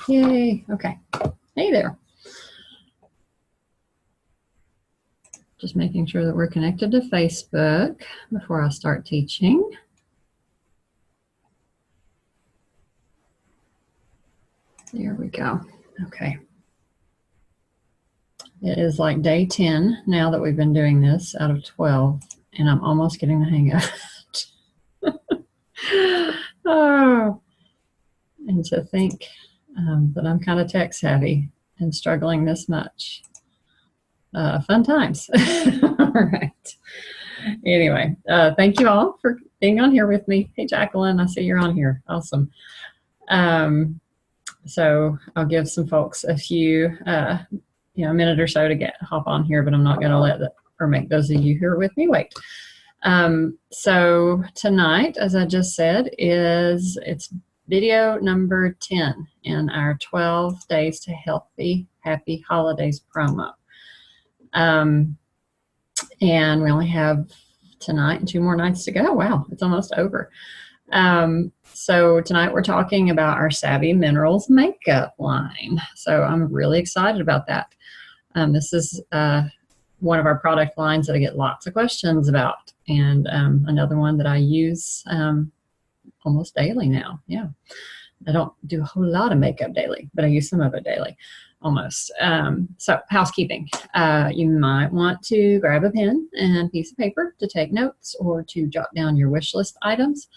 Yay. Okay. Hey there. Just making sure that we're connected to Facebook before I start teaching. There we go. Okay. It is like day 10 now that we've been doing this out of 12, and I'm almost getting the hang of it. Oh, and to think that I'm kind of tech savvy and struggling this much. Fun times. All right. Anyway, thank you all for being on here with me. Hey, Jacqueline, I see you're on here. Awesome. So I'll give some folks a few, a minute or so to hop on here, but I'm not going to make those of you who are with me wait. So tonight, as I just said, it's video number 10 in our 12 Days to Healthy, Happy Holidays promo. And we only have tonight and 2 more nights to go. Wow, it's almost over. So tonight we're talking about our Savvy Minerals makeup line. So I'm really excited about that. This is one of our product lines that I get lots of questions about, and another one that I use almost daily now. Yeah, I don't do a whole lot of makeup daily, but I use some of it daily. Almost. So housekeeping. You might want to grab a pen and piece of paper to take notes or to jot down your wish list items.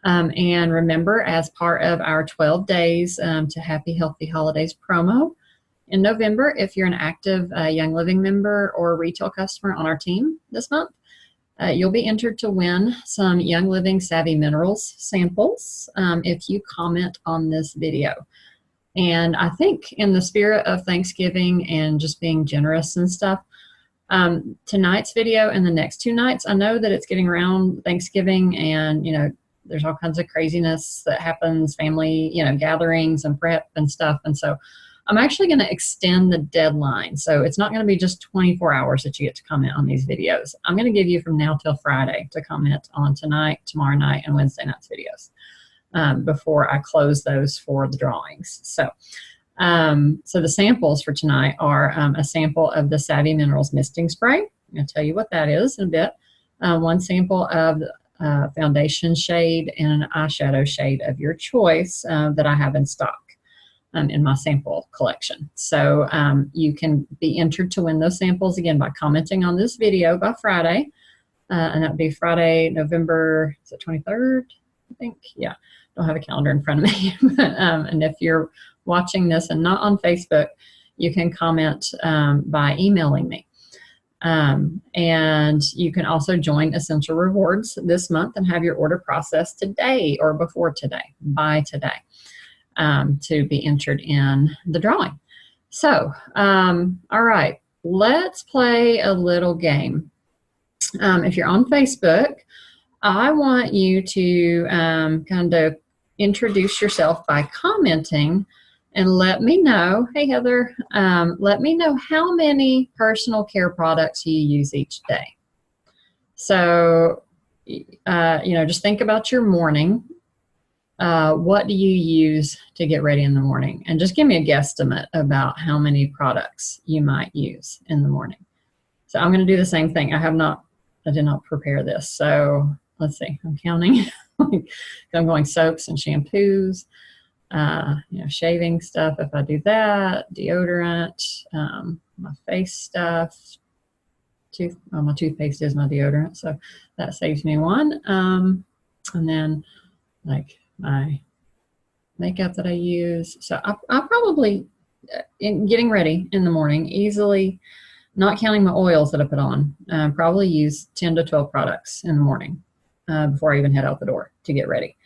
And remember, as part of our 12 Days to Happy Healthy Holidays promo in November, if you're an active Young Living member or retail customer on our team this month, you'll be entered to win some Young Living Savvy Minerals samples if you comment on this video. And I think in the spirit of Thanksgiving and just being generous and stuff, tonight's video and the next 2 nights, I know that it's getting around Thanksgiving, and there's all kinds of craziness that happens, family gatherings and prep and stuff. And so I'm actually going to extend the deadline. So it's not going to be just 24 hours that you get to comment on these videos. I'm going to give you from now till Friday to comment on tonight, tomorrow night, and Wednesday night's videos. Before I close those for the drawings. So the samples for tonight are a sample of the Savvy Minerals Misting Spray. I'm going to tell you what that is in a bit. One sample of foundation shade and an eyeshadow shade of your choice that I have in stock in my sample collection. So you can be entered to win those samples again by commenting on this video by Friday. And that would be Friday, November, is it 23rd? I think, yeah. Don't have a calendar in front of me. And if you're watching this and not on Facebook, you can comment by emailing me. And you can also join Essential Rewards this month and have your order processed today or before today, by today, to be entered in the drawing. So, all right, let's play a little game. If you're on Facebook, I want you to kind of introduce yourself by commenting and let me know, hey Heather, let me know how many personal care products you use each day. So, just think about your morning. What do you use to get ready in the morning? And just give me a guesstimate about how many products you might use in the morning. So I'm going to do the same thing. I did not prepare this. So let's see, I'm counting. I'm going soaps and shampoos, shaving stuff if I do that, deodorant, my face stuff, my toothpaste is my deodorant, so that saves me one. And then like my makeup that I use. So I probably, in getting ready in the morning, easily, not counting my oils that I put on, probably use 10 to 12 products in the morning. Before I even head out the door to get ready.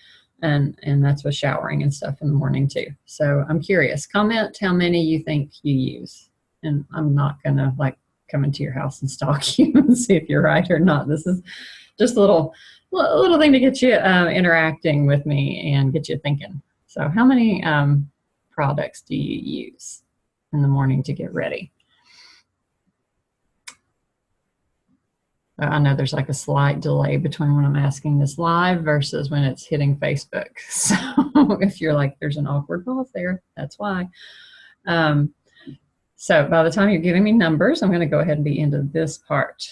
And that's with showering and stuff in the morning too. So I'm curious, comment how many you think you use. And I'm not going to come into your house and stalk you and see if you're right or not. This is just a little thing to get you interacting with me and get you thinking. So how many products do you use in the morning to get ready? I know there's like a slight delay between when I'm asking this live versus when it's hitting Facebook. So if you're like, there's an awkward pause there, that's why. So by the time you're giving me numbers, I'm going to go ahead and be into this part.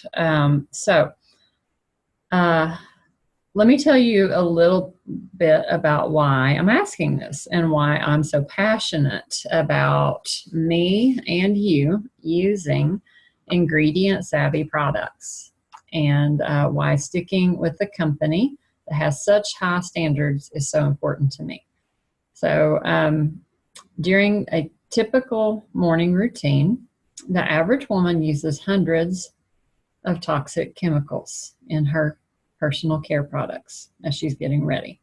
Let me tell you a little bit about why I'm asking this and why I'm so passionate about me and you using ingredient savvy products, and why sticking with the company that has such high standards is so important to me. So during a typical morning routine, the average woman uses hundreds of toxic chemicals in her personal care products as she's getting ready.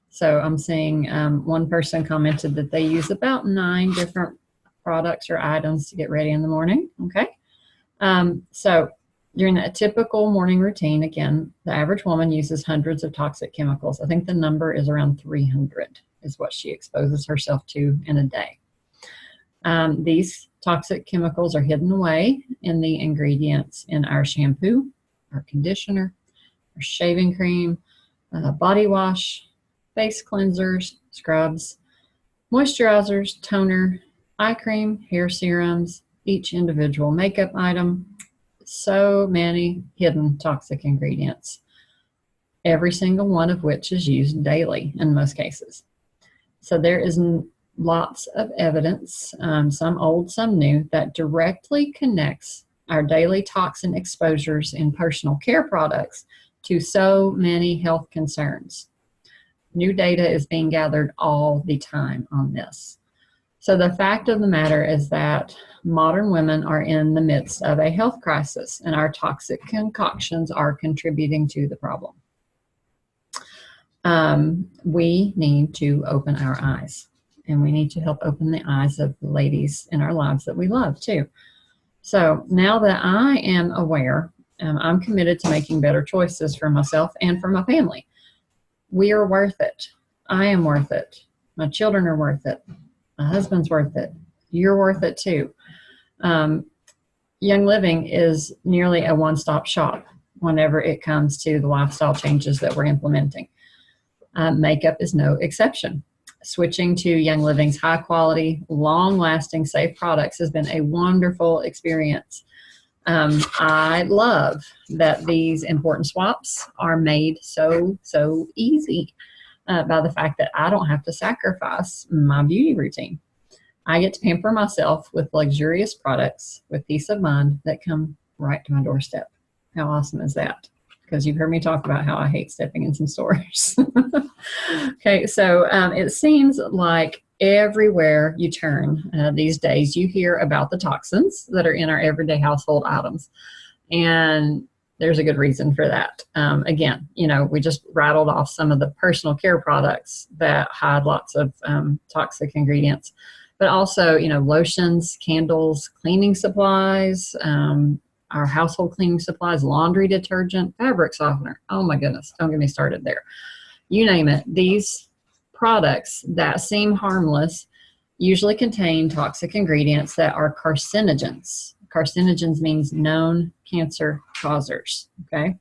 So I'm seeing one person commented that they use about 9 different products or items to get ready in the morning. Okay. So during that typical morning routine, again, the average woman uses hundreds of toxic chemicals. I think the number is around 300 is what she exposes herself to in a day. These toxic chemicals are hidden away in the ingredients in our shampoo, our conditioner, our shaving cream, body wash, face cleansers, scrubs, moisturizers, toner, eye cream, hair serums, each individual makeup item. So many hidden toxic ingredients, every single one of which is used daily in most cases. So there is lots of evidence, some old, some new, that directly connects our daily toxin exposures in personal care products to so many health concerns. New data is being gathered all the time on this. So the fact of the matter is that modern women are in the midst of a health crisis, and our toxic concoctions are contributing to the problem. We need to open our eyes, and we need to help open the eyes of the ladies in our lives that we love too. So now that I am aware, I'm committed to making better choices for myself and for my family. We are worth it. I am worth it. My children are worth it. My husband's worth it. You're worth it too. Young Living is nearly a one-stop shop whenever it comes to the lifestyle changes that we're implementing. Makeup is no exception. Switching to Young Living's high-quality, long-lasting, safe products has been a wonderful experience. I love that these important swaps are made so easy by the fact that I don't have to sacrifice my beauty routine. I get to pamper myself with luxurious products with peace of mind that come right to my doorstep. How awesome is that? Because you've heard me talk about how I hate stepping in some stores. Okay, so it seems like everywhere you turn these days, you hear about the toxins that are in our everyday household items. And there's a good reason for that. Again, we just rattled off some of the personal care products that hide lots of toxic ingredients, but also, lotions, candles, cleaning supplies, our household cleaning supplies, laundry detergent, fabric softener. Oh my goodness, don't get me started there. You name it. These products that seem harmless usually contain toxic ingredients that are carcinogens. Carcinogens means known cancer causers, okay?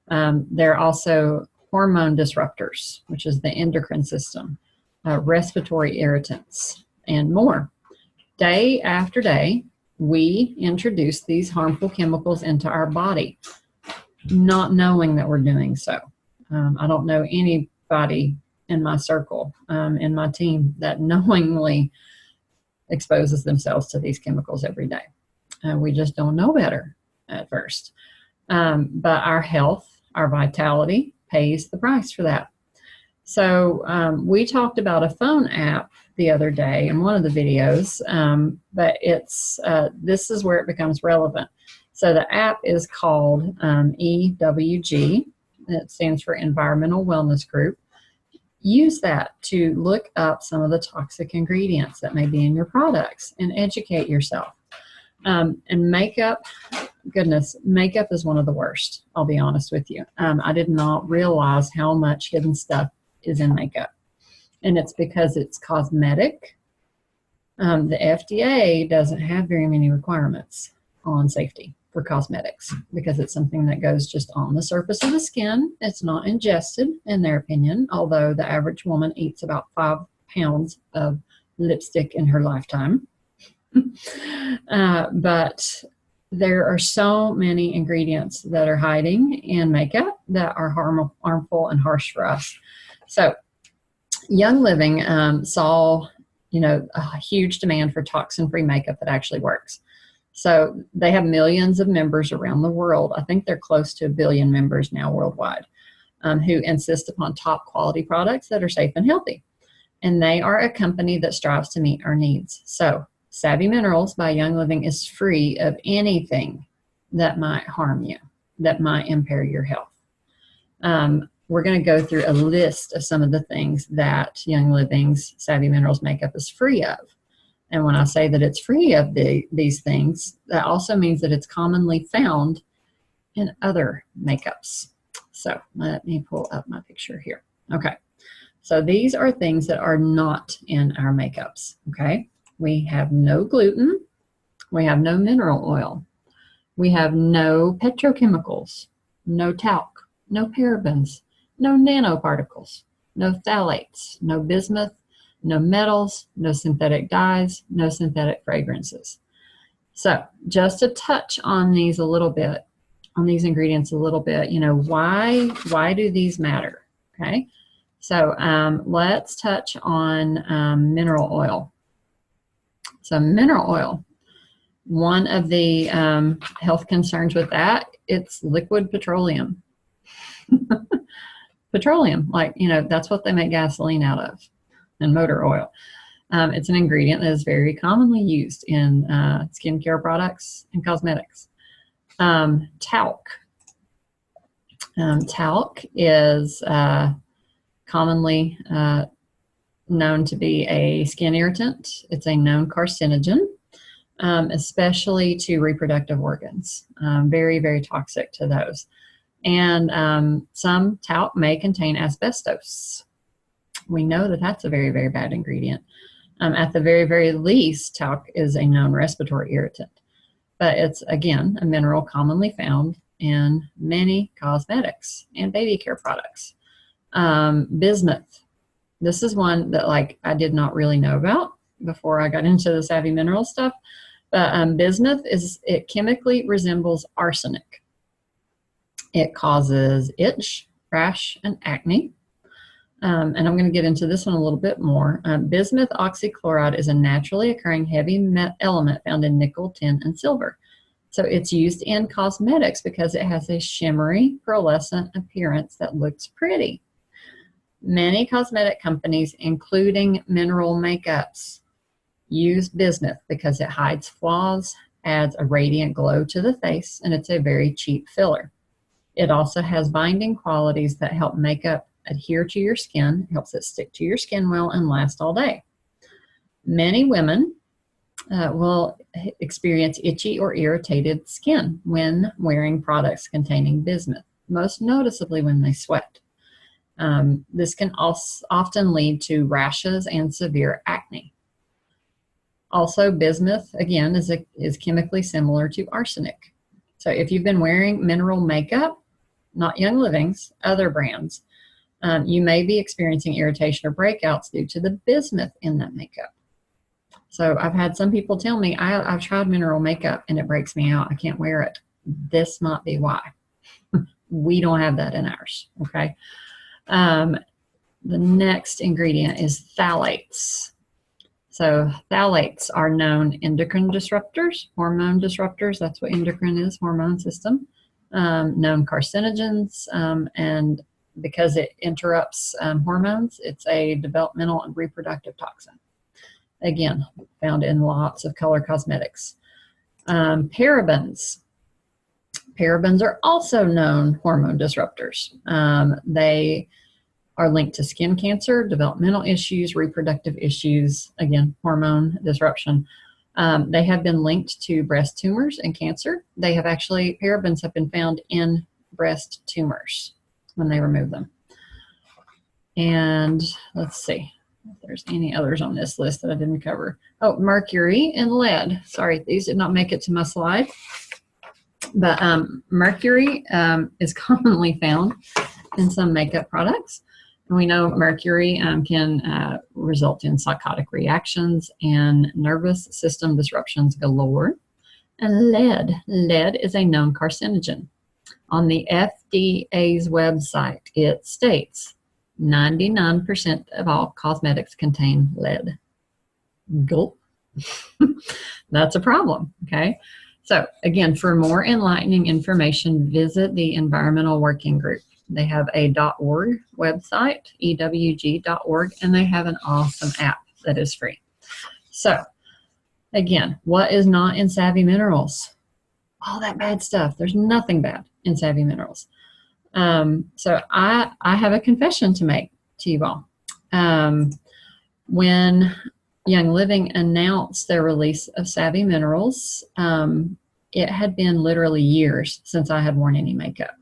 They're also hormone disruptors, which is the endocrine system, respiratory irritants, and more. Day after day, we introduce these harmful chemicals into our body, not knowing that we're doing so. I don't know anybody in my circle, in my team, that knowingly exposes themselves to these chemicals every day. We just don't know better at first. But our health, our vitality pays the price for that. So we talked about a phone app the other day in one of the videos, but this is where it becomes relevant. So the app is called EWG. It stands for Environmental Wellness Group. Use that to look up some of the toxic ingredients that may be in your products and educate yourself. And makeup, goodness, makeup is one of the worst, I'll be honest with you. I did not realize how much hidden stuff is in makeup. And it's because it's cosmetic. The FDA doesn't have very many requirements on safety for cosmetics because it's something that goes just on the surface of the skin. It's not ingested, in their opinion, although the average woman eats about 5 pounds of lipstick in her lifetime. But there are so many ingredients that are hiding in makeup that are harmful and harsh for us. So Young Living saw, a huge demand for toxin-free makeup that actually works. So they have millions of members around the world. I think they're close to 1 billion members now worldwide, who insist upon top quality products that are safe and healthy. And they are a company that strives to meet our needs. So Savvy Minerals by Young Living is free of anything that might harm you, that might impair your health. We're going to go through a list of some of the things that Young Living's Savvy Minerals makeup is free of. And when I say that it's free of these things, that also means that it's commonly found in other makeups. So let me pull up my picture here. Okay. So these are things that are not in our makeups. Okay. We have no gluten. We have no mineral oil. We have no petrochemicals, no talc, no parabens, no nanoparticles, no phthalates, no bismuth, no metals, no synthetic dyes, no synthetic fragrances. So just to touch on these a little bit, on these ingredients a little bit, why do these matter? Okay. So let's touch on mineral oil. So mineral oil, one of the health concerns with that, it's liquid petroleum. Petroleum, that's what they make gasoline out of, and motor oil. It's an ingredient that is very commonly used in skincare products and cosmetics. Talc. Talc is commonly known to be a skin irritant. It's a known carcinogen, especially to reproductive organs. Very, very toxic to those. And some talc may contain asbestos. We know that that's a very, very bad ingredient. At the very, very least, talc is a known respiratory irritant. But it's, again, a mineral commonly found in many cosmetics and baby care products. Bismuth. This is one that I did not really know about before I got into the Savvy Minerals stuff. But bismuth, it chemically resembles arsenic. It causes itch, rash, and acne. And I'm going to get into this one a little bit more. Bismuth oxychloride is a naturally occurring heavy element found in nickel, tin, and silver. So it's used in cosmetics because it has a shimmery, pearlescent appearance that looks pretty. Many cosmetic companies, including mineral makeups, use bismuth because it hides flaws, adds a radiant glow to the face, and it's a very cheap filler. It also has binding qualities that help makeup adhere to your skin, helps it stick to your skin well and last all day. Many women will experience itchy or irritated skin when wearing products containing bismuth, most noticeably when they sweat. This can also often lead to rashes and severe acne. Also, bismuth, again, is chemically similar to arsenic. So if you've been wearing mineral makeup, not Young Living's, other brands, you may be experiencing irritation or breakouts due to the bismuth in that makeup. So I've had some people tell me, I've tried mineral makeup and it breaks me out. I can't wear it. This might be why. We don't have that in ours, okay? The next ingredient is phthalates. So phthalates are known endocrine disruptors, hormone disruptors. That's what endocrine is, hormone system. Known carcinogens, and because it interrupts hormones, it's a developmental and reproductive toxin. Again, found in lots of color cosmetics. Parabens. Parabens are also known hormone disruptors. They are linked to skin cancer, developmental issues, reproductive issues, again, hormone disruption. They have been linked to breast tumors and cancer. Parabens have been found in breast tumors when they remove them. And let's see if there's any others on this list that I didn't cover. Oh, mercury and lead. Sorry, these did not make it to my slide. But mercury is commonly found in some makeup products. And we know mercury can result in psychotic reactions and nervous system disruptions galore. And lead is a known carcinogen. On the FDA's website, it states 99% of all cosmetics contain lead. Gulp. That's a problem, okay? So again, for more enlightening information, visit the Environmental Working Group. They have a .org website, ewg.org, and they have an awesome app that is free. So again, what is not in Savvy Minerals? All that bad stuff. There's nothing bad in Savvy Minerals. So I have a confession to make to you all. When Young Living announced their release of Savvy Minerals, it had been literally years since I had worn any makeup,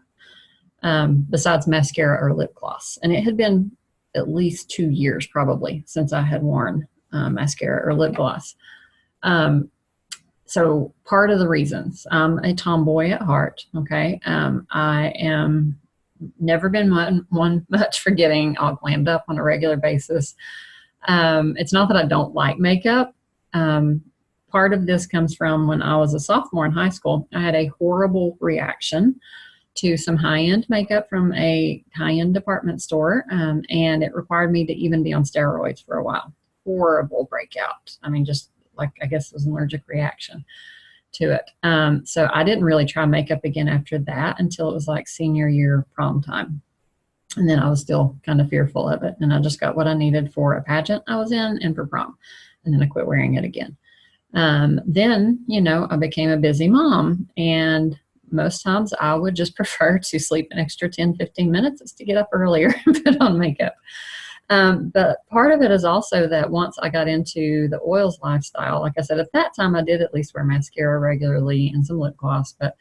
besides mascara or lip gloss. And it had been at least 2 years probably since I had worn mascara or lip gloss. So part of the reasons, I'm a tomboy at heart, okay? I am never been one much for getting all glammed up on a regular basis. It's not that I don't like makeup. Part of this comes from when I was a sophomore in high school. I had a horrible reaction to some high-end makeup from a high-end department store, and it required me to even be on steroids for a while. Horrible breakout. I mean, just like, I guess it was an allergic reaction to it. So I didn't really try makeup again after that until it was like senior year prom time. And then I was still kind of fearful of it. And I just got what I needed for a pageant I was in and for prom. And then I quit wearing it again. Then, you know, I became a busy mom. And most times I would just prefer to sleep an extra 10, 15 minutes to get up earlier and put on makeup. But part of it is also that once I got into the oils lifestyle, like I said, at that time I did at least wear mascara regularly and some lip gloss, but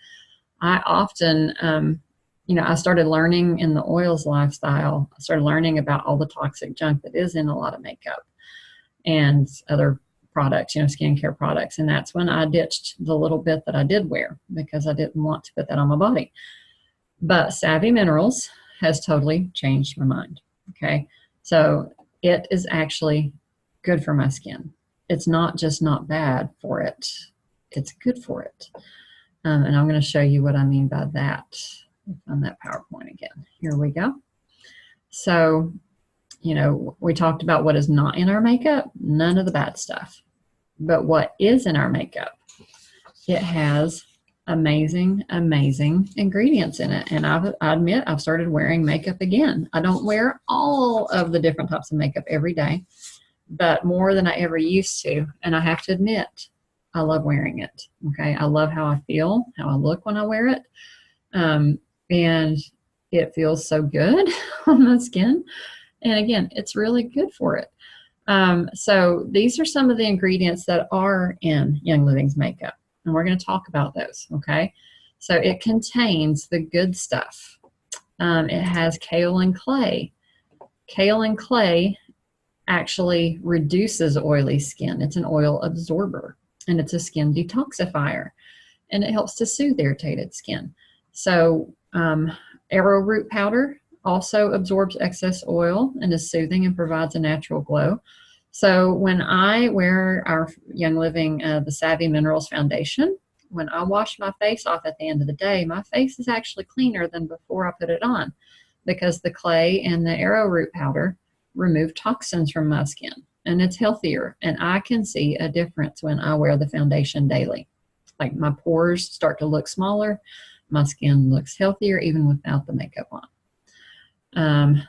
I often, you know, I started learning in the oils lifestyle. I started learning about all the toxic junk that is in a lot of makeup and other products, you know, skincare products. And that's when I ditched the little bit that I did wear because I didn't want to put that on my body. But Savvy Minerals has totally changed my mind, okay? So it is actually good for my skin. It's not just not bad for it. It's good for it. And I'm going to show you what I mean by that on that PowerPoint again. Here we go. So, you know, we talked about what is not in our makeup, none of the bad stuff. But what is in our makeup? It has amazing ingredients in it. And I admit I've started wearing makeup again. I don't wear all of the different types of makeup every day, but more than I ever used to. And I have to admit, I love wearing it. Okay. I love how I feel, how I look when I wear it. And it feels so good on my skin. And again, it's really good for it. So these are some of the ingredients that are in Young Living's makeup. And we're going to talk about those, okay? So it contains the good stuff. It has kaolin clay. Kaolin clay actually reduces oily skin. It's an oil absorber, and it's a skin detoxifier, and it helps to soothe irritated skin. So arrowroot powder also absorbs excess oil and is soothing and provides a natural glow. So when I wear our Young Living, the Savvy Minerals Foundation, when I wash my face off at the end of the day, my face is actually cleaner than before I put it on because the clay and the arrowroot powder remove toxins from my skin, and it's healthier. And I can see a difference when I wear the foundation daily. Like my pores start to look smaller. My skin looks healthier even without the makeup on.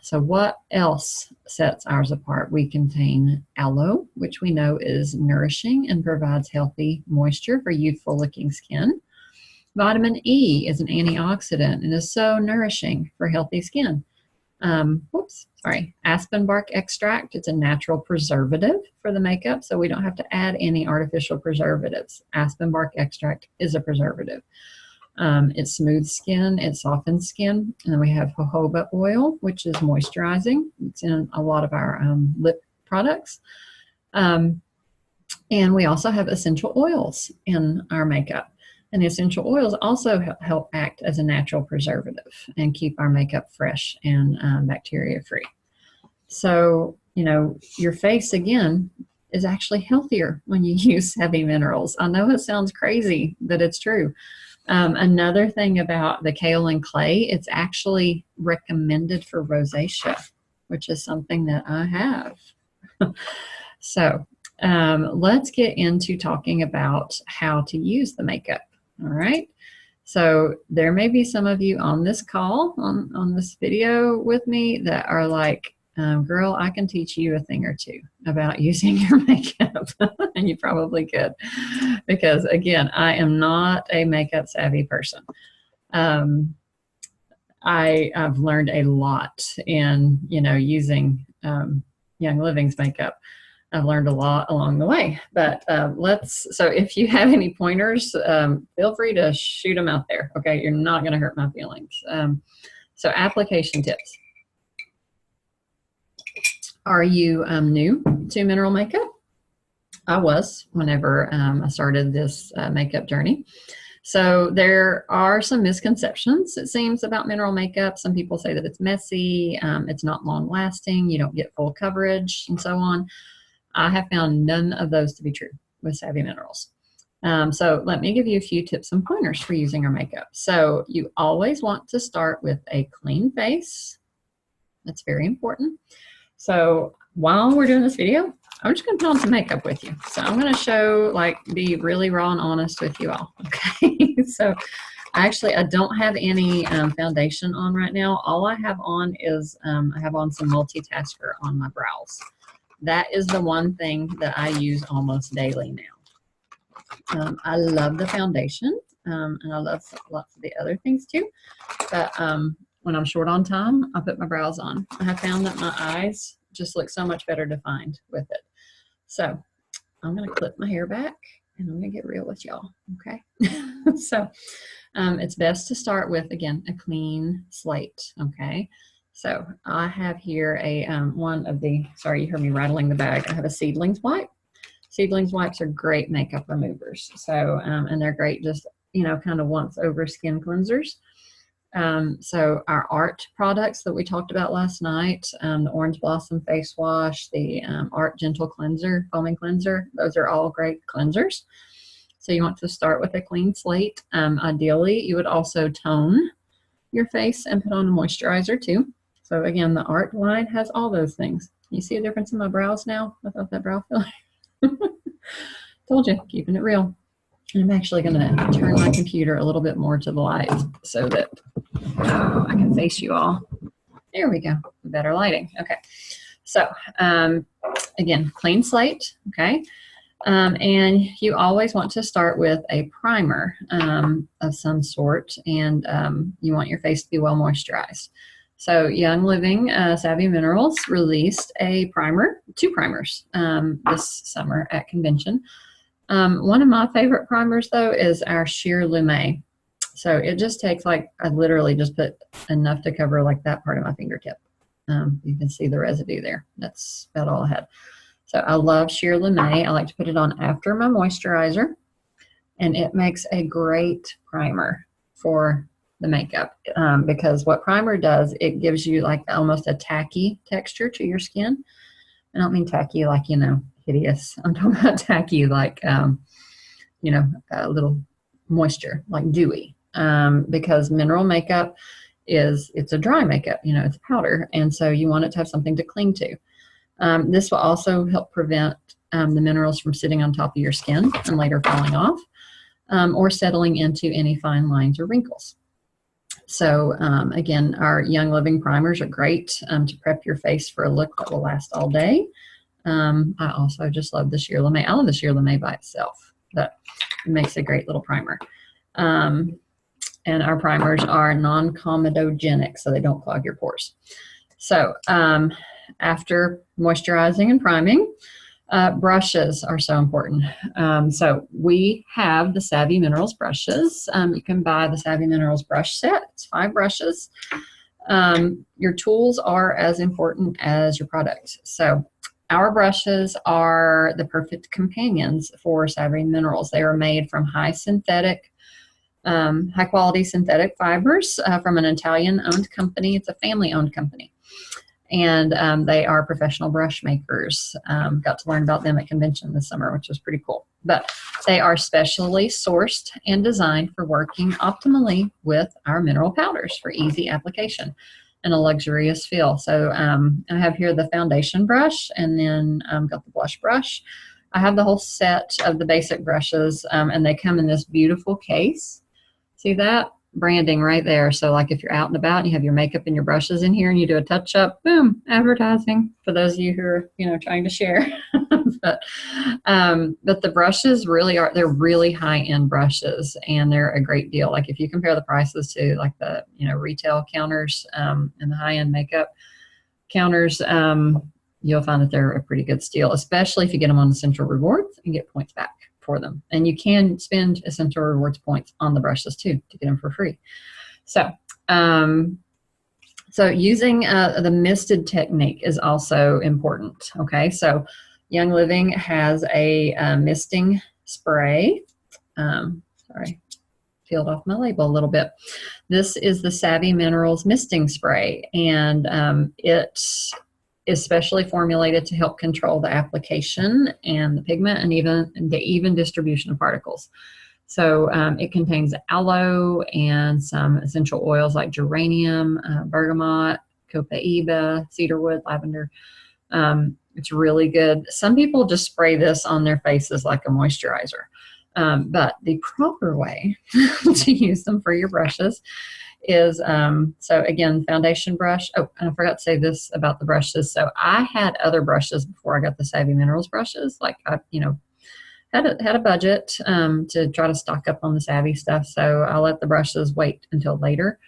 So what else sets ours apart? We contain aloe, which we know is nourishing and provides healthy moisture for youthful looking skin. Vitamin E is an antioxidant and is so nourishing for healthy skin. Aspen bark extract. It's a natural preservative for the makeup, so we don't have to add any artificial preservatives. Aspen bark extract is a preservative. It smooths skin, it softens skin. And then we have jojoba oil, which is moisturizing. It's in a lot of our lip products. And we also have essential oils in our makeup. And the essential oils also help act as a natural preservative and keep our makeup fresh and bacteria free. So, your face, again, is actually healthier when you use Savvy Minerals. I know it sounds crazy, but it's true. Another thing about the kaolin clay, it's actually recommended for rosacea, which is something that I have. So let's get into talking about how to use the makeup. All right. So there may be some of you on this call, on this video with me, that are like, girl, I can teach you a thing or two about using your makeup. And you probably could, because again, I am not a makeup savvy person. I've learned a lot in, using Young Living's makeup. I've learned a lot along the way, but so if you have any pointers, feel free to shoot them out there. Okay. You're not going to hurt my feelings. So application tips. Are you new to mineral makeup? I was whenever I started this makeup journey. So there are some misconceptions, it seems, about mineral makeup. Some people say that it's messy, it's not long lasting, you don't get full coverage, and so on. I have found none of those to be true with Savvy Minerals. So let me give you a few tips and pointers for using our makeup. So you always want to start with a clean face. That's very important. So while we're doing this video, I'm just going to put on some makeup with you. So I'm going to be really raw and honest with you all. Okay. So actually, I don't have any foundation on right now. All I have on is I have on some Multitasker on my brows. That is the one thing that I use almost daily now. I love the foundation, and I love lots of the other things too. But when I'm short on time, I put my brows on. I have found that my eyes just look so much better defined with it. So I'm going to clip my hair back, and I'm going to get real with y'all. Okay. So it's best to start with, again, a clean slate. Okay. So I have here sorry, you heard me rattling the bag. I have a Seedlings wipe. Seedlings wipes are great makeup removers. So, and they're great just, kind of once over skin cleansers. So our Art products that we talked about last night, the Orange Blossom Face Wash, the Art Gentle Cleanser, Foaming Cleanser, those are all great cleansers. So you want to start with a clean slate. Ideally, you would also tone your face and put on a moisturizer too. So again, the Art line has all those things. You see a difference in my brows now without that brow filler? Told you, keeping it real. I'm actually going to turn my computer a little bit more to the light so that I can face you all. There we go. Better lighting. Okay. So again, clean slate. Okay. And you always want to start with a primer of some sort, and you want your face to be well moisturized. So Young Living Savvy Minerals released a primer, 2 primers this summer at convention. One of my favorite primers, though, is our Sheer Lumet. So it just takes I literally just put enough to cover that part of my fingertip. You can see the residue there. That's about all I had. So I love Sheer Lumet. I like to put it on after my moisturizer, and it makes a great primer for the makeup because what primer does, it gives you almost a tacky texture to your skin. I don't mean tacky hideous. I'm talking about tacky a little moisture, dewy, because mineral makeup it's a dry makeup, it's powder, and so you want it to have something to cling to. This will also help prevent the minerals from sitting on top of your skin and later falling off or settling into any fine lines or wrinkles. So again, our Young Living primers are great to prep your face for a look that will last all day. I also just love the Sheer Lumet. I love the Sheer Lumet by itself, but it makes a great little primer. And our primers are non-comedogenic, so they don't clog your pores. So after moisturizing and priming, brushes are so important. So we have the Savvy Minerals brushes. You can buy the Savvy Minerals brush set. It's 5 brushes. Your tools are as important as your product. So our brushes are the perfect companions for Savvy Minerals. They are made from high synthetic high quality synthetic fibers from an Italian owned company. It's a family owned company. And they are professional brush makers. Got to learn about them at convention this summer, which was pretty cool. But they are specially sourced and designed for working optimally with our mineral powders for easy application and a luxurious feel. So I have here the foundation brush, and then got the blush brush. I have the whole set of the basic brushes, and they come in this beautiful case. See that? Branding right there. So like if you're out and about and you have your makeup and your brushes in here and you do a touch up, boom, advertising for those of you who are, trying to share. but the brushes really are, they're really high end brushes, and they're a great deal. Like if you compare the prices to like the, retail counters and the high end makeup counters, you'll find that they're a pretty good steal, especially if you get them on the Essential Rewards and get points back for them. And you can spend Essential Rewards points on the brushes too to get them for free. So, using the misted technique is also important. Okay, so Young Living has a misting spray. Sorry, peeled off my label a little bit. This is the Savvy Minerals misting spray, and it's especially formulated to help control the application and the pigment and even the even distribution of particles. So it contains aloe and some essential oils like geranium, bergamot, copaiba, cedarwood, lavender. It's really good. Some people just spray this on their faces like a moisturizer. But the proper way to use them for your brushes is, so again, foundation brush. Oh, and I forgot to say this about the brushes. So I had other brushes before I got the Savvy Minerals brushes. Like I, had a budget to try to stock up on the Savvy stuff. So I let the brushes wait until later.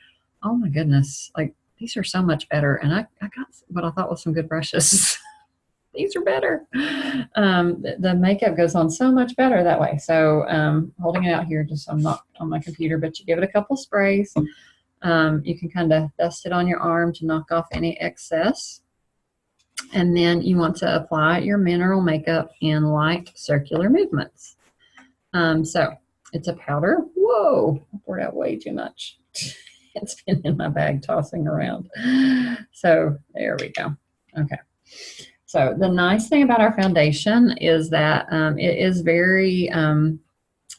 Oh my goodness. Like these are so much better. And I got what I thought was some good brushes. These are better. The makeup goes on so much better that way. So holding it out here, just I'm not on my computer, but you give it a couple sprays. You can kind of dust it on your arm to knock off any excess. And then you want to apply your mineral makeup in light circular movements. So it's a powder. Whoa, I poured out way too much. It's been in my bag tossing around. So there we go. Okay. So the nice thing about our foundation is that it is very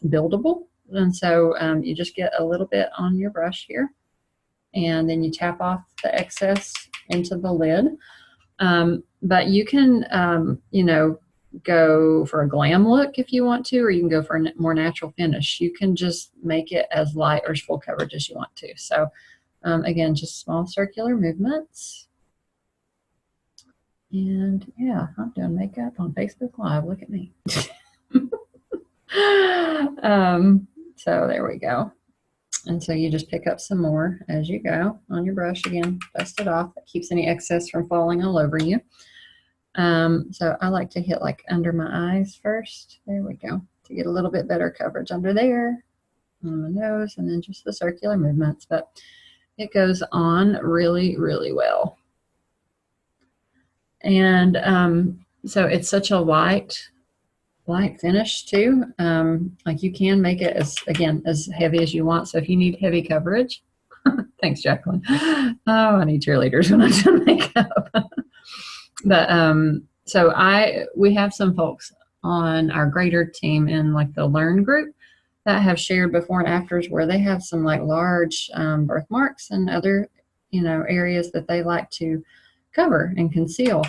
buildable. And so you just get a little bit on your brush here, and then you tap off the excess into the lid. But you can, go for a glam look if you want to, or you can go for a more natural finish. You can just make it as light or as full coverage as you want to. So again, just small circular movements. And yeah, I'm doing makeup on Facebook Live. Look at me. So there we go. And so you just pick up some more as you go on your brush again, dust it off. That keeps any excess from falling all over you. So I like to hit like under my eyes first. There we go. To get a little bit better coverage under there, on my nose, and then just the circular movements. But it goes on really, really well. And so it's such a light finish too. Like you can make it as heavy as you want. So if you need heavy coverage, thanks, Jacqueline. Oh, I need cheerleaders when I'm doing makeup. But we have some folks on our grader team in like the Learn group that have shared before and afters where they have some like large birthmarks and other areas that they like to cover and conceal,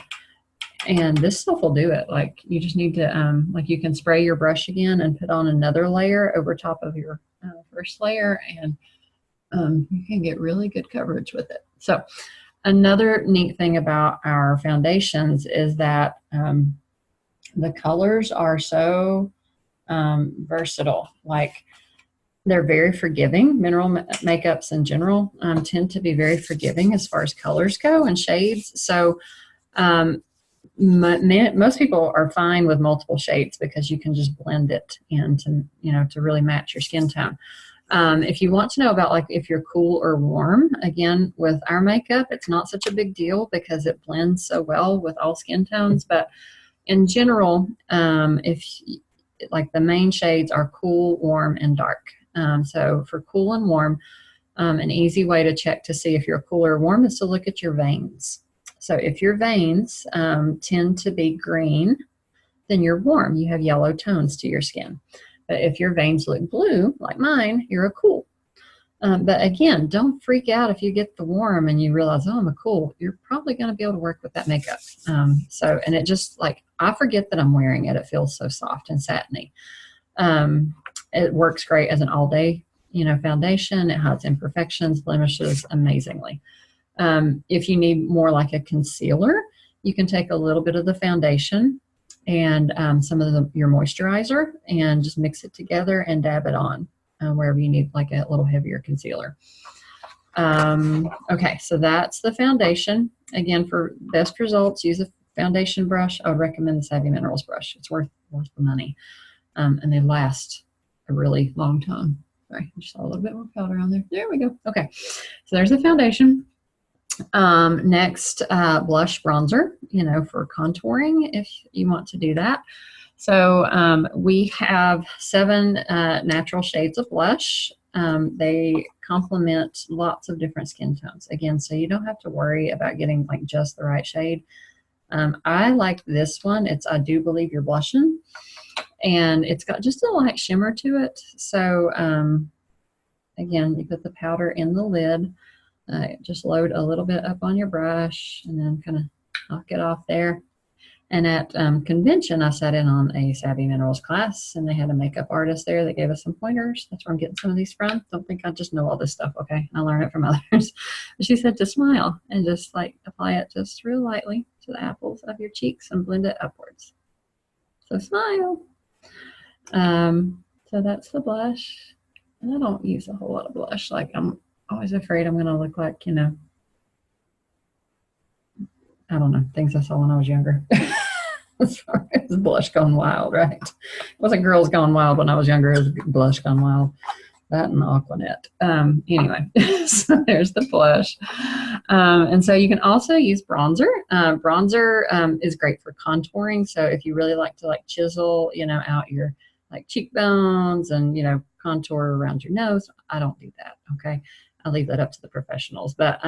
and this stuff will do it. Like you just need to you can spray your brush again and put on another layer over top of your first layer, and you can get really good coverage with it. So another neat thing about our foundations is that the colors are so versatile. Like they're very forgiving. Mineral makeups in general tend to be very forgiving as far as colors go and shades. So most people are fine with multiple shades because you can just blend it in to really match your skin tone. If you want to know about like if you're cool or warm, again, with our makeup, it's not such a big deal because it blends so well with all skin tones. But in general, if like the main shades are cool, warm, and dark. So for cool and warm, an easy way to check to see if you're cool or warm is to look at your veins. So if your veins tend to be green, then you're warm. You have yellow tones to your skin. But if your veins look blue, like mine, you're a cool. But again, don't freak out if you get the warm and you realize, oh, I'm a cool. You're probably going to be able to work with that makeup. And it just like, I forget that I'm wearing it. It feels so soft and satiny. It works great as an all day, foundation. It hides imperfections, blemishes amazingly. If you need more like a concealer, you can take a little bit of the foundation and some of your moisturizer and just mix it together and dab it on wherever you need like a little heavier concealer. Okay, so that's the foundation. Again, for best results, use a foundation brush. I would recommend the Savvy Minerals brush. It's worth the money, and they last a really long time. Sorry, I just saw a little bit more powder on there. There we go. Okay, so there's the foundation. Next, blush bronzer, for contouring if you want to do that. So we have 7 natural shades of blush. They complement lots of different skin tones. Again, so you don't have to worry about getting like just the right shade. I like this one. It's I Do Believe You're Blushing. And it's got just a light shimmer to it. So again, you put the powder in the lid. Just load a little bit up on your brush and then kind of knock it off there. And at convention, I sat in on a Savvy Minerals class, and they had a makeup artist there that gave us some pointers. That's where I'm getting some of these from. Don't think I just know all this stuff, okay? I learn it from others. But she said to smile and just like apply it just real lightly to the apples of your cheeks and blend it upwards. So smile. So that's the blush. And I don't use a whole lot of blush. Like I'm always afraid I'm going to look like, I don't know, things I saw when I was younger. Sorry, it's blush gone wild, right? It wasn't Girls Gone Wild when I was younger. It was Blush Gone Wild. That and Aquanet. Anyway, so there's the blush. And so you can also use bronzer. Bronzer is great for contouring. So if you really like to like chisel, out your like cheekbones and, contour around your nose, I don't do that, okay? I leave that up to the professionals. But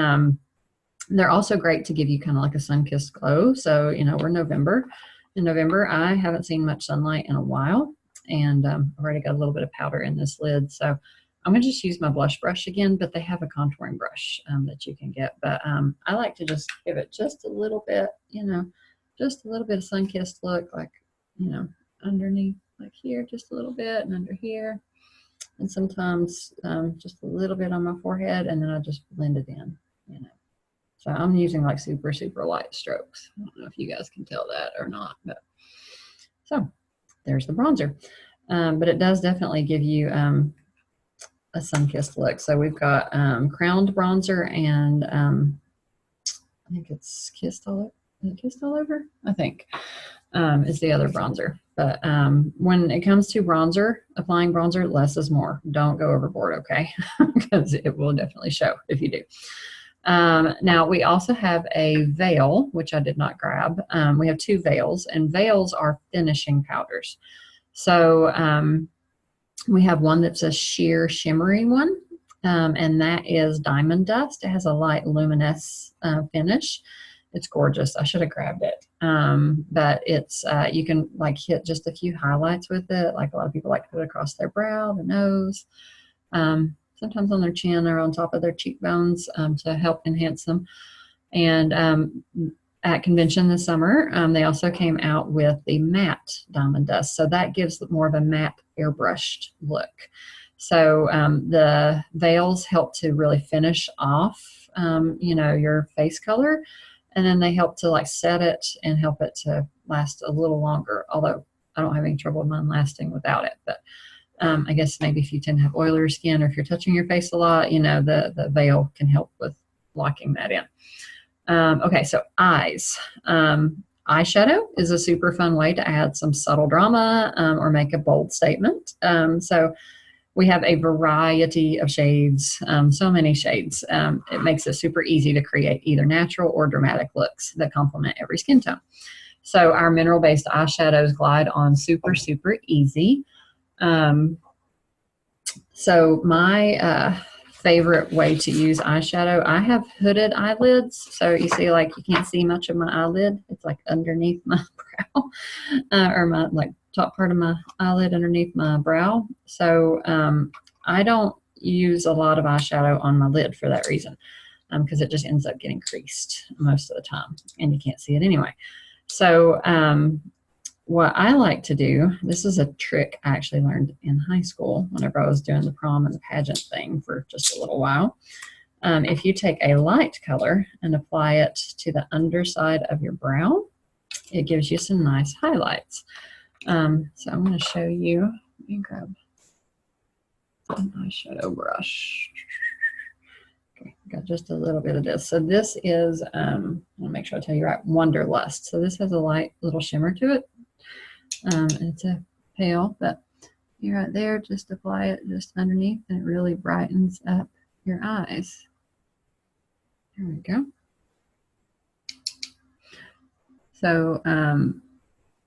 they're also great to give you kind of like a sun-kissed glow. So, we're November. In November, I haven't seen much sunlight in a while. And I've already got a little bit of powder in this lid. So I'm going to just use my blush brush again, but they have a contouring brush that you can get. But I like to just give it just a little bit, just a little bit of sun-kissed look, like, underneath, like here, just a little bit, and under here. And sometimes just a little bit on my forehead, and then I just blend it in, So I'm using like super, super light strokes. I don't know if you guys can tell that or not, but so there's the bronzer. But it does definitely give you a sun-kissed look. So we've got crowned bronzer and I think it's Kissed All Over, I think, is the other bronzer. But when it comes to bronzer, applying bronzer, less is more. Don't go overboard, okay? Because it will definitely show if you do. Now we also have a veil, which I did not grab. We have 2 veils, and veils are finishing powders. So we have one that's a sheer shimmery one, and that is Diamond Dust. It has a light luminous finish. It's gorgeous. I should have grabbed it. But it's you can like hit just a few highlights with it. Like a lot of people like to put it across their brow, the nose. Sometimes on their chin or on top of their cheekbones to help enhance them. And at convention this summer, they also came out with the matte Diamond Dust. So that gives more of a matte airbrushed look. So the veils help to really finish off, your face color. And then they help to like set it and help it to last a little longer. Although I don't have any trouble with mine lasting without it. But I guess maybe if you tend to have oilier skin or if you're touching your face a lot, the veil can help with locking that in. Okay, so eyes. Eyeshadow is a super fun way to add some subtle drama or make a bold statement. So we have a variety of shades, so many shades. It makes it super easy to create either natural or dramatic looks that complement every skin tone. So our mineral-based eyeshadows glide on super, super easy. So my favorite way to use eyeshadow, I have hooded eyelids. So you see, like, you can't see much of my eyelid. It's like underneath my brow, or my like top part of my eyelid underneath my brow. So I don't use a lot of eyeshadow on my lid for that reason, because it just ends up getting creased most of the time, and you can't see it anyway. So what I like to do, this is a trick I actually learned in high school whenever I was doing the prom and the pageant thing for just a little while. If you take a light color and apply it to the underside of your brow, it gives you some nice highlights. So I'm going to show you. Let me grab an eyeshadow brush. Okay, got just a little bit of this. So this is, I want to make sure I tell you right, Wonderlust. So this has a light little shimmer to it. It's a pale, but you're right there, just apply it just underneath, and it really brightens up your eyes. There we go. So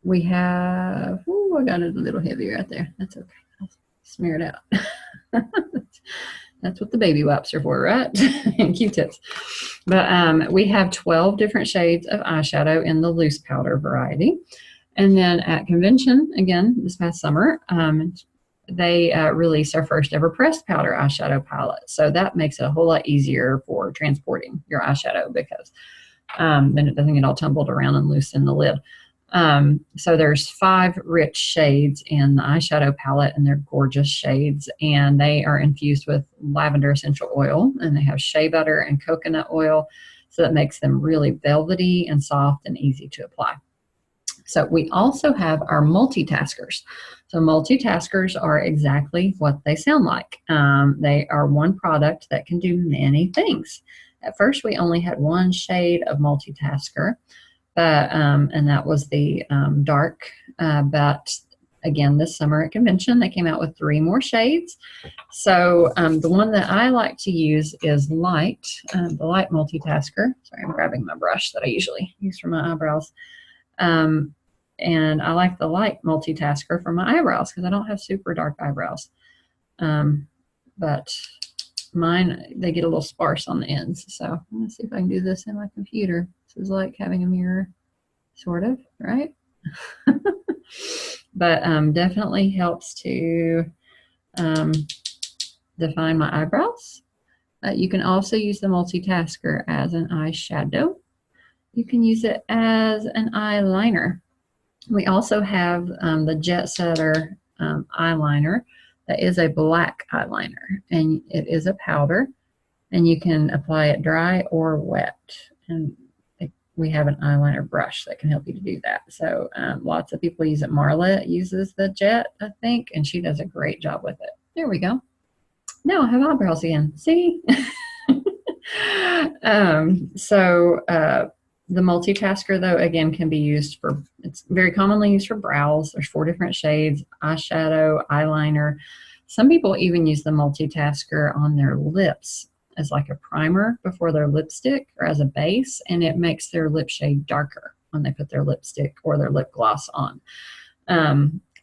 we have, I got it a little heavier right there. That's okay. I'll smear it out. That's what the baby wipes are for, right? And Q-tips. But we have 12 different shades of eyeshadow in the loose powder variety. And then at convention, again, this past summer, they released our first ever pressed powder eyeshadow palette. So that makes it a whole lot easier for transporting your eyeshadow, because then it doesn't get all tumbled around and loose in the lid. So there's 5 rich shades in the eyeshadow palette, and they're gorgeous shades, and they are infused with lavender essential oil, and they have shea butter and coconut oil. So that makes them really velvety and soft and easy to apply. So we also have our multitaskers. So multitaskers are exactly what they sound like. They are one product that can do many things. At first, we only had one shade of multitasker, but and that was the dark. But again, this summer at convention, they came out with 3 more shades. So the one that I like to use is light, the light multitasker. Sorry, I'm grabbing my brush that I usually use for my eyebrows. And I like the light multitasker for my eyebrows because I don't have super dark eyebrows. But mine, they get a little sparse on the ends. So I'm going to see if I can do this in my computer. This is like having a mirror, sort of, right? But definitely helps to define my eyebrows. You can also use the multitasker as an eyeshadow. You can use it as an eyeliner. We also have the Jet Setter eyeliner that is a black eyeliner, and it is a powder, and you can apply it dry or wet. And we have an eyeliner brush that can help you to do that. So lots of people use it. Marla uses the Jet, I think, and she does a great job with it. There we go. Now I have eyebrows again. See? The multitasker, though, again, can be used for, it's very commonly used for brows. There's 4 different shades, eyeshadow, eyeliner. Some people even use the multitasker on their lips as like a primer before their lipstick, or as a base, and it makes their lip shade darker when they put their lipstick or their lip gloss on,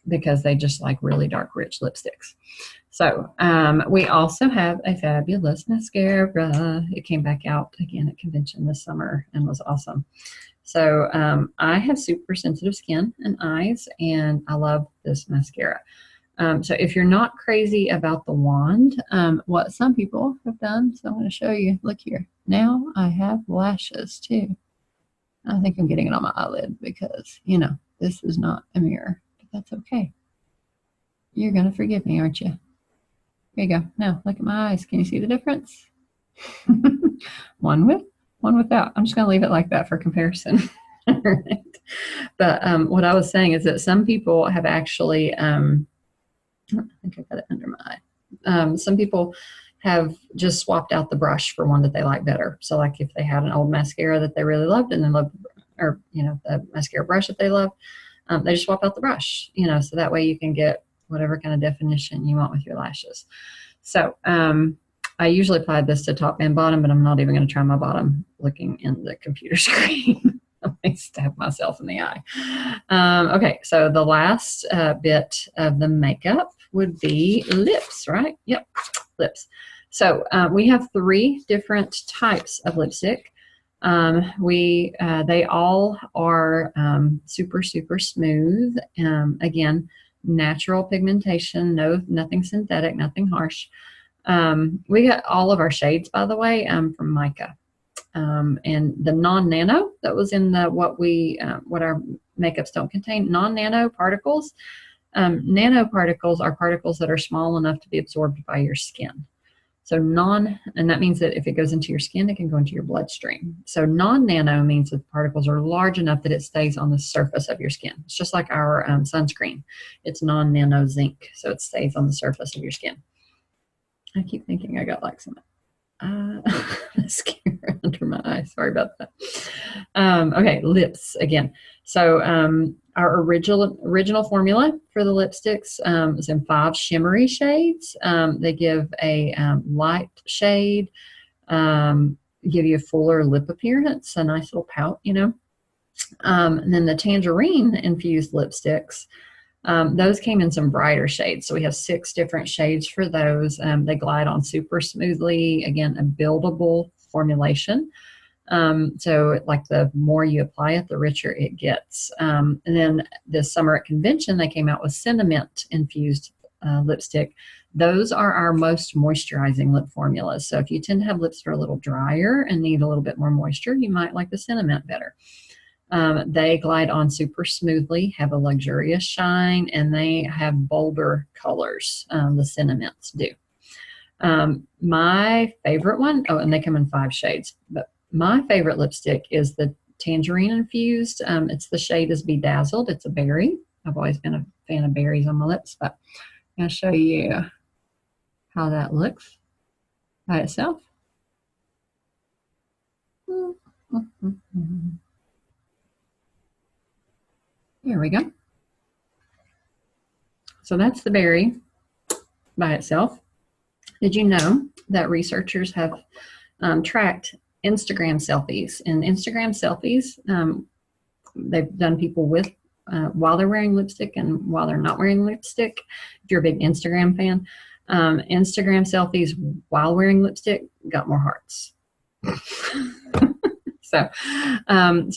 because they just like really dark, rich lipsticks. So we also have a fabulous mascara. It came back out again at convention this summer and was awesome. So I have super sensitive skin and eyes, and I love this mascara. So if you're not crazy about the wand, what some people have done, so I'm going to show you. Look here. Now I have lashes too. I think I'm getting it on my eyelid because, you know, this is not a mirror, but that's okay. You're going to forgive me, aren't you? There you go. Now look at my eyes. Can you see the difference? One with, one without. I'm just going to leave it like that for comparison. Right. But what I was saying is that some people have actually, I think I got it under my eye. Some people have just swapped out the brush for one that they like better. So like if they had an old mascara that they really loved and then loved, or, you know, the mascara brush that they love, they just swap out the brush, you know, so that way you can get whatever kind of definition you want with your lashes. So I usually apply this to top and bottom, but I'm not even going to try my bottom looking in the computer screen. Let me stab myself in the eye. Okay, so the last bit of the makeup would be lips, right? Yep, lips. So we have 3 different types of lipstick. They all are super, super smooth. Again, natural pigmentation, nothing synthetic, nothing harsh. We got all of our shades, by the way, from Mica. And the non-nano that was in the what our makeups don't contain, non-nano particles. Nanoparticles are particles that are small enough to be absorbed by your skin. So and that means that if it goes into your skin, it can go into your bloodstream. So non-nano means that the particles are large enough that it stays on the surface of your skin. It's just like our sunscreen. It's non-nano zinc, so it stays on the surface of your skin. I keep thinking I got like some mascara under my eye. Sorry about that. Okay, lips again. So our original formula for the lipsticks is in 5 shimmery shades. They give a light shade, give you a fuller lip appearance, a nice little pout, you know. And then the tangerine infused lipsticks, those came in some brighter shades. So we have 6 different shades for those. They glide on super smoothly. Again, a buildable formulation. So like the more you apply it, the richer it gets. And then this summer at convention, they came out with Cinnamint infused lipstick. Those are our most moisturizing lip formulas. So if you tend to have lips that are a little drier and need a little bit more moisture, you might like the Cinnamint better. They glide on super smoothly, have a luxurious shine, and they have bolder colors. The Cinnamints do. My favorite one, and they come in 5 shades, but my favorite lipstick is the tangerine infused. It's the shade is Bedazzled. It's a berry. I've always been a fan of berries on my lips, but I'm going to show you how that looks by itself. Here we go. So that's the berry by itself. Did you know that researchers have tracked Instagram selfies? And Instagram selfies, they've done people with while they're wearing lipstick and while they're not wearing lipstick. If you're a big Instagram fan, Instagram selfies while wearing lipstick got more hearts. So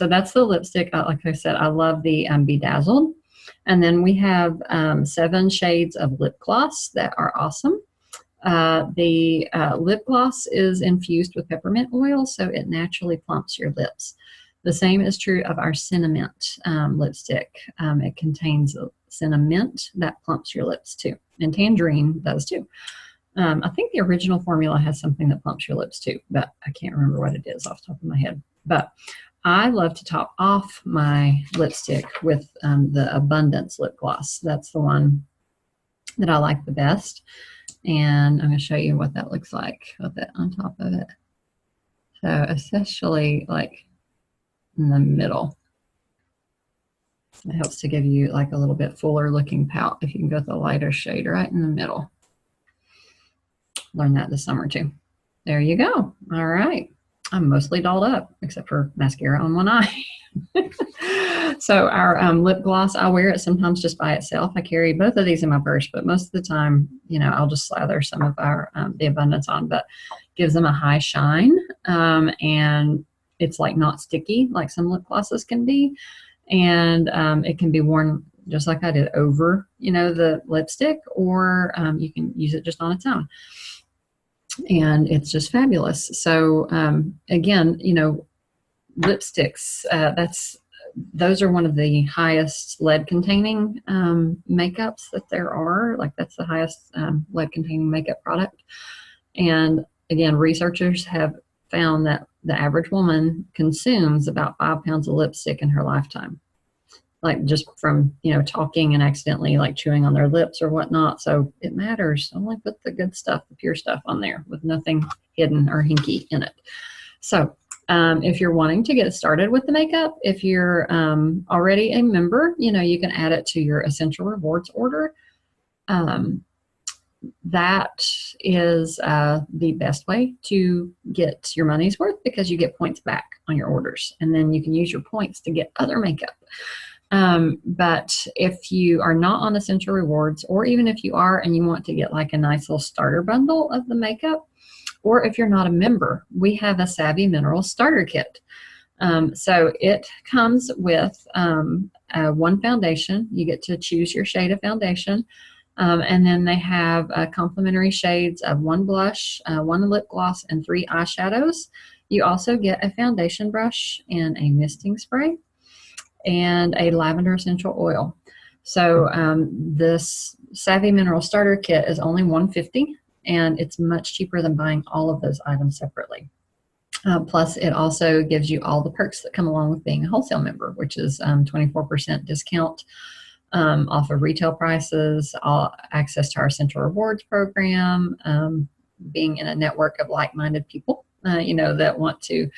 that's the lipstick. Like I said, I love the Bedazzled. And then we have 7 shades of lip gloss that are awesome. The lip gloss is infused with peppermint oil, so it naturally plumps your lips. The same is true of our Cinnamint lipstick. It contains Cinnamint that plumps your lips too. And Tangerine does too. I think the original formula has something that plumps your lips too, but I can't remember what it is off the top of my head. But I love to top off my lipstick with the Abundance lip gloss. That's the one that I like the best. And I'm going to show you what that looks like with it on top of it. So especially like in the middle. It helps to give you like a little bit fuller looking pout if you can go with a lighter shade right in the middle. Learned that this summer too. There you go. All right. I'm mostly dolled up except for mascara on one eye. So our lip gloss, I wear it sometimes just by itself. I carry both of these in my purse, but most of the time, you know, I'll just slather some of our the Abundance on, but gives them a high shine, and it's like not sticky like some lip glosses can be, and it can be worn just like I did over, you know, the lipstick, or you can use it just on its own. And it's just fabulous. So again, you know, lipsticks, those are one of the highest lead containing makeups that there are. Like that's the highest lead containing makeup product. And again, researchers have found that the average woman consumes about 5 pounds of lipstick in her lifetime. Like just from, you know, talking and accidentally like chewing on their lips or whatnot. So it matters. Only put the good stuff, the pure stuff on there with nothing hidden or hinky in it. So if you're wanting to get started with the makeup, if you're already a member, you know, you can add it to your Essential Rewards order. that is the best way to get your money's worth, because you get points back on your orders, and then you can use your points to get other makeup. But if you are not on Essential Rewards, or even if you are and you want to get like a nice little starter bundle of the makeup, or if you're not a member, we have a Savvy Minerals starter kit. So it comes with one foundation. You get to choose your shade of foundation. And then they have complimentary shades of one blush, one lip gloss, and 3 eyeshadows. You also get a foundation brush and a misting spray and a lavender essential oil. So this Savvy Mineral Starter Kit is only $150, and it's much cheaper than buying all of those items separately. Plus, it also gives you all the perks that come along with being a wholesale member, which is 24% discount off of retail prices, all access to our Essential Rewards program, being in a network of like-minded people, that want to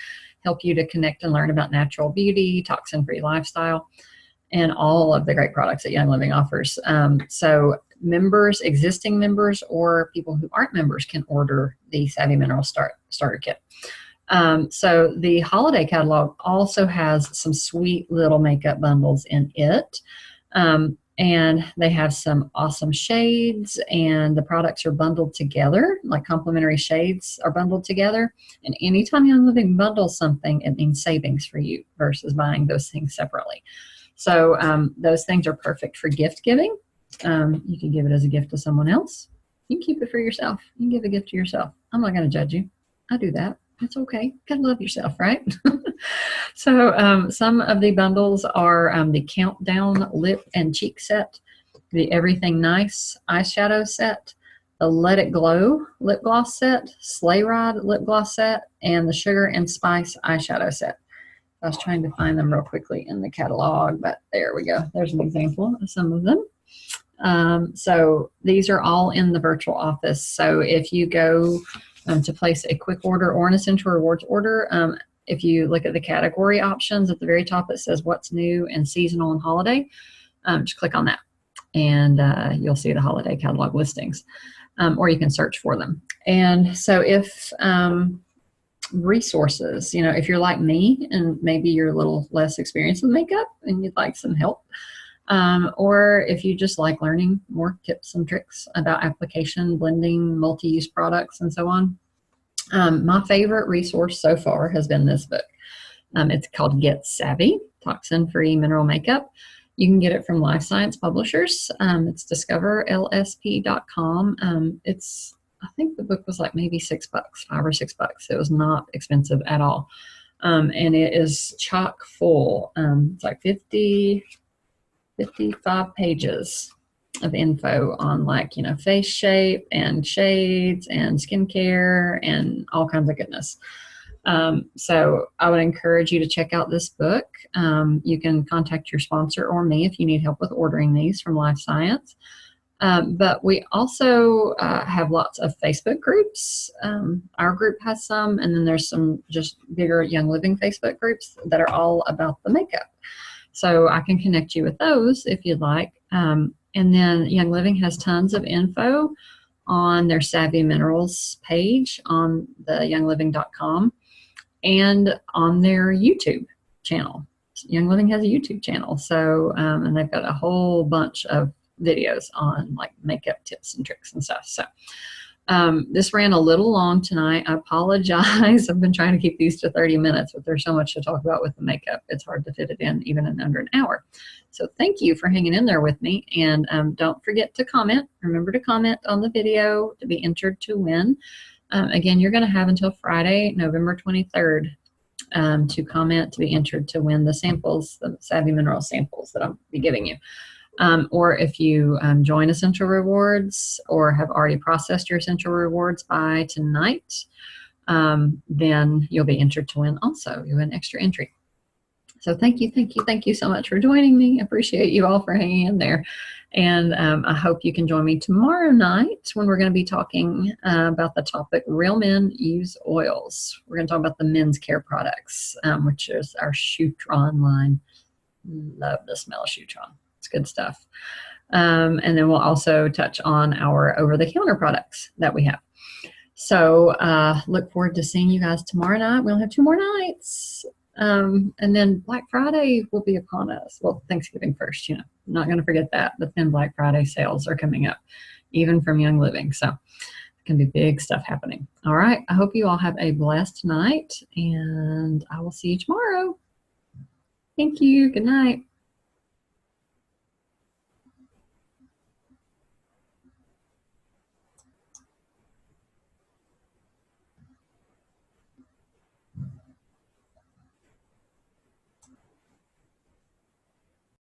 help you to connect and learn about natural beauty, toxin-free lifestyle, and all of the great products that Young Living offers. So members, existing members, or people who aren't members can order the Savvy Mineral Starter Kit. So the holiday catalog also has some sweet little makeup bundles in it. And they have some awesome shades, and the products are bundled together, like complimentary shades are bundled together. And anytime Young Living bundles something, it means savings for you versus buying those things separately. So those things are perfect for gift giving. You can give it as a gift to someone else. You can keep it for yourself. You can give a gift to yourself. I'm not going to judge you. I do that. It's okay. You gotta love yourself, right? So some of the bundles are the Countdown Lip and Cheek Set, the Everything Nice Eyeshadow Set, the Let It Glow Lip Gloss Set, Sleigh Ride Lip Gloss Set, and the Sugar and Spice Eyeshadow Set. I was trying to find them real quickly in the catalog, but there we go. There's an example of some of them. So these are all in the virtual office. So if you go to place a quick order or an Essential Rewards order, if you look at the category options at the very top, it says what's new and seasonal and holiday. Just click on that, and you'll see the holiday catalog listings, or you can search for them. And so if resources, if you're like me and maybe you're a little less experienced with makeup and you'd like some help, or if you just like learning more tips and tricks about application, blending, multi-use products, and so on. My favorite resource so far has been this book. It's called Get Savvy, Toxin-Free Mineral Makeup. You can get it from Life Science Publishers. It's discoverlsp.com. I think the book was like maybe $6, $5 or $6. It was not expensive at all. And it is chock full. It's like 55 pages of info on face shape and shades and skincare and all kinds of goodness. So I would encourage you to check out this book. You can contact your sponsor or me if you need help with ordering these from Life Science. But we also have lots of Facebook groups. Our group has some, and then there's some just bigger Young Living Facebook groups that are all about the makeup. So I can connect you with those if you'd like. And then Young Living has tons of info on their Savvy Minerals page on the youngliving.com and on their YouTube channel. Young Living has a YouTube channel. So, and they've got a whole bunch of videos on like makeup tips and tricks and stuff. So this ran a little long tonight. I apologize. I've been trying to keep these to 30 minutes, but there's so much to talk about with the makeup. It's hard to fit it in even in under an hour. So thank you for hanging in there with me. And don't forget to comment. Remember to comment on the video to be entered to win. Again, you're going to have until Friday, November 23rd to comment to be entered to win the samples, the Savvy Mineral samples that I'll be giving you. Or if you join Essential Rewards or have already processed your Essential Rewards by tonight, then you'll be entered to win also. You'll win extra entry. So thank you so much for joining me. I appreciate you all for hanging in there. And I hope you can join me tomorrow night when we're going to be talking about the topic, Real Men Use Oils. We're going to talk about the men's care products, which is our Shutron line. Love the smell of Shutron. It's good stuff. And then we'll also touch on our over-the-counter products that we have. So look forward to seeing you guys tomorrow night. We'll have 2 more nights. And then Black Friday will be upon us. Well, Thanksgiving first, I'm not going to forget that. But then Black Friday sales are coming up, even from Young Living. So it can be big stuff happening. All right. I hope you all have a blessed night, and I will see you tomorrow. Thank you. Good night.